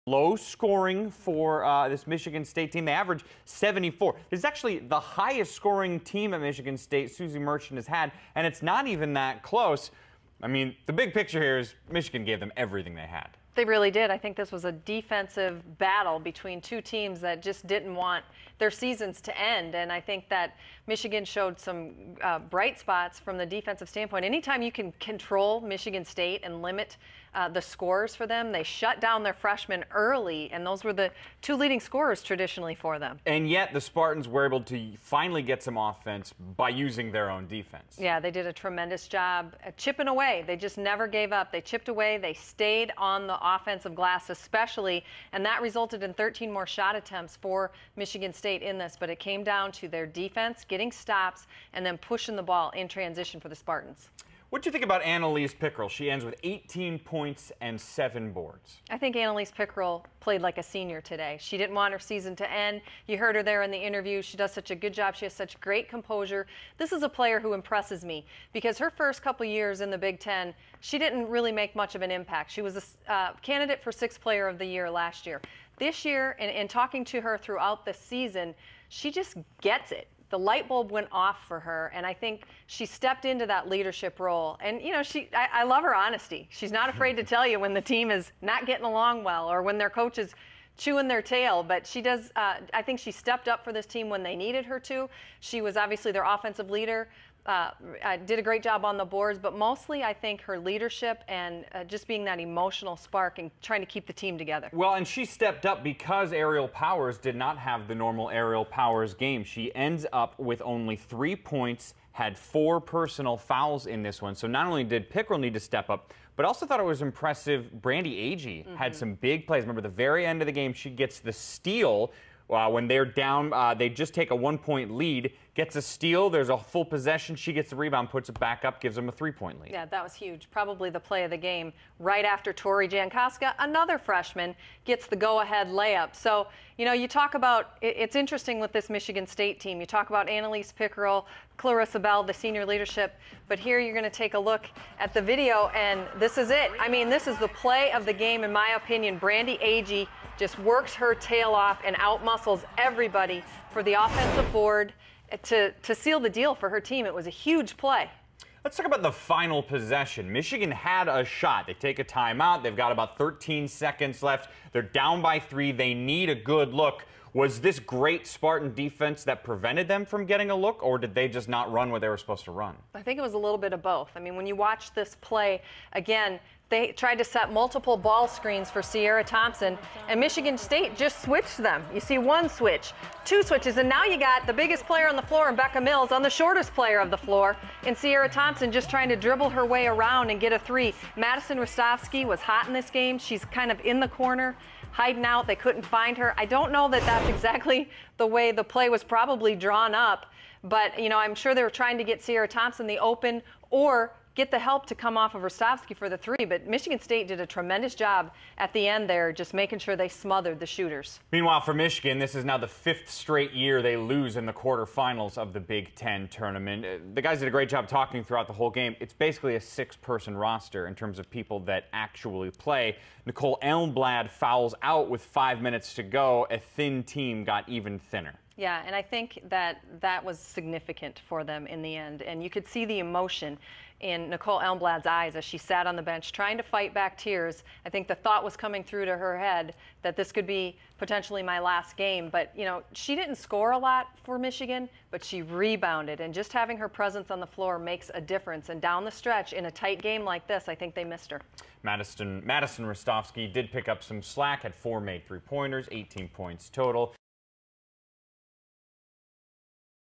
Low scoring for this Michigan State team. They average 74. This is actually the highest scoring team at Michigan State Susie Merchant has had, and it's not even that close. I mean, the big picture here is Michigan gave them everything they had. They really did. I think this was a defensive battle between two teams that just didn't want their seasons to end. And I think that Michigan showed some bright spots from the defensive standpoint. Anytime you can control Michigan State and limit the scores for them, they shut down their freshmen early, and those were the two leading scorers traditionally for them. And yet the Spartans were able to finally get some offense by using their own defense. Yeah, they did a tremendous job chipping away. They just never gave up. They chipped away. They stayed on the offensive glass especially, and that resulted in 13 more shot attempts for Michigan State in this. But it came down to their defense, getting stops, and then pushing the ball in transition for the Spartans. What do you think about Annalise Pickrel? She ends with 18 points and 7 boards. I think Annalise Pickrel played like a senior today. She didn't want her season to end. You heard her there in the interview. She does such a good job. She has such great composure. This is a player who impresses me because her first couple years in the Big Ten, she didn't really make much of an impact. She was a candidate for 6th Player of the Year last year. This year, and talking to her throughout the season, she just gets it. The light bulb went off for her, and I think she stepped into that leadership role. And, you know, I love her honesty. She's not afraid to tell you when the team is not getting along well or when their coach is chewing their tail. But she does, I think she stepped up for this team when they needed her to. She was obviously their offensive leader. Did a great job on the boards, but mostly I think her leadership and just being that emotional spark and trying to keep the team together. Well, and she stepped up because Aerial Powers did not have the normal Aerial Powers game. She ends up with only 3 points, had 4 personal fouls in this one. So not only did Pickrel need to step up, but also thought it was impressive. Brandy Agee had some big plays. Remember, the very end of the game, she gets the steal. When they're down, they just take a 1-point lead, gets a steal, there's a full possession, she gets the rebound, puts it back up, gives them a 3-point lead. Yeah, that was huge. Probably the play of the game. Right after Tori Jankowska, another freshman, gets the go-ahead layup. So, you know, you talk about, it's interesting with this Michigan State team. You talk about Annalise Pickrel, Clarissa Bell, the senior leadership, but here you're going to take a look at the video, and this is it. I mean, this is the play of the game, in my opinion. Brandy Agee just works her tail off and outmuscles everybody for the offensive board to seal the deal for her team. It was a huge play. Let's talk about the final possession. Michigan had a shot. They take a timeout. They've got about 13 seconds left. They're down by 3. They need a good look. Was this great Spartan defense that prevented them from getting a look, or did they just not run what they were supposed to run? I think it was a little bit of both. I mean, when you watch this play, again, they tried to set multiple ball screens for Sierra Thompson, and Michigan State just switched them. You see 1 switch, 2 switches, and now you got the biggest player on the floor, Becca Mills, on the shortest player of the floor, and Sierra Thompson just trying to dribble her way around and get a 3. Madison Rostovsky was hot in this game. She's kind of in the corner, hiding out. They couldn't find her. I don't know that that's exactly the way the play was probably drawn up, but, you know, I'm sure they were trying to get Sierra Thompson the open or get the help to come off of Rostovsky for the 3, but Michigan State did a tremendous job at the end there, just making sure they smothered the shooters. Meanwhile, for Michigan, this is now the 5th straight year they lose in the quarterfinals of the Big Ten tournament. The guys did a great job talking throughout the whole game. It's basically a 6-person roster in terms of people that actually play. Nicole Elmblad fouls out with 5 minutes to go. A thin team got even thinner. Yeah, and I think that was significant for them in the end. And you could see the emotion in Nicole Elmblad's eyes as she sat on the bench trying to fight back tears. I think the thought was coming through to her head that this could be potentially my last game. But, you know, she didn't score a lot for Michigan, but she rebounded. And just having her presence on the floor makes a difference. And down the stretch, in a tight game like this, I think they missed her. Madison Rostovsky did pick up some slack, had 4 made 3-pointers, 18 points total.